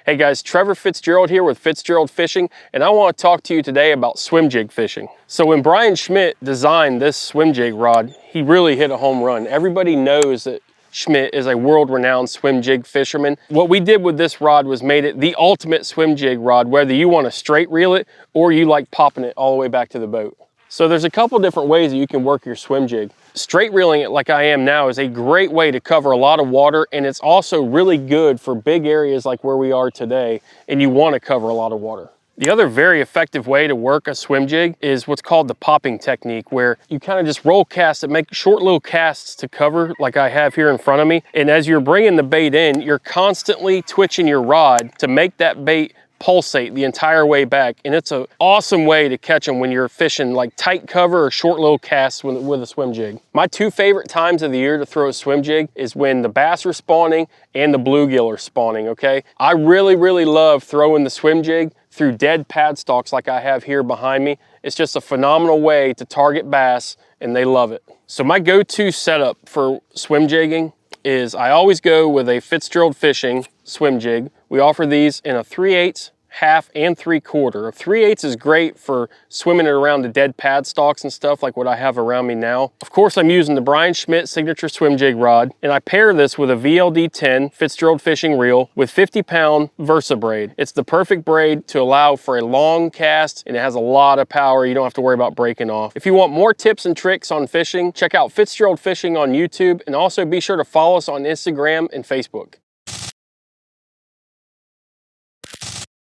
Hey guys, Trevor Fitzgerald here with Fitzgerald Fishing, and I want to talk to you today about swim jig fishing. So when Bryan Schmitt designed this swim jig rod, he really hit a home run. Everybody knows that Schmitt is a world-renowned swim jig fisherman. What we did with this rod was made it the ultimate swim jig rod, whether you want to straight reel it or you like popping it all the way back to the boat. So there's a couple different ways that you can work your swim jig. Straight reeling it like I am now is a great way to cover a lot of water, and it's also really good for big areas like where we are today and you want to cover a lot of water. The other very effective way to work a swim jig is what's called the popping technique, where you kind of just roll cast it, make short little casts to cover like I have here in front of me. And as you're bringing the bait in, you're constantly twitching your rod to make that bait pulsate the entire way back, and it's an awesome way to catch them when you're fishing like tight cover or short little casts with a swim jig. My two favorite times of the year to throw a swim jig is when the bass are spawning and the bluegill are spawning, okay? I really love throwing the swim jig through dead pad stalks like I have here behind me. It's just a phenomenal way to target bass, and they love it. So my go-to setup for swim jigging is I always go with a Fitzgerald Fishing swim jig. We offer these in a 3/8, half, and 3/4. A 3/8 is great for swimming it around the dead pad stalks and stuff like what I have around me now. Of course, I'm using the Bryan Schmitt signature swim jig rod, and I pair this with a VLD10 Fitzgerald fishing reel with 50-pound Versa braid. It's the perfect braid to allow for a long cast, and it has a lot of power. You don't have to worry about breaking off. If you want more tips and tricks on fishing, check out Fitzgerald Fishing on YouTube, and also be sure to follow us on Instagram and Facebook.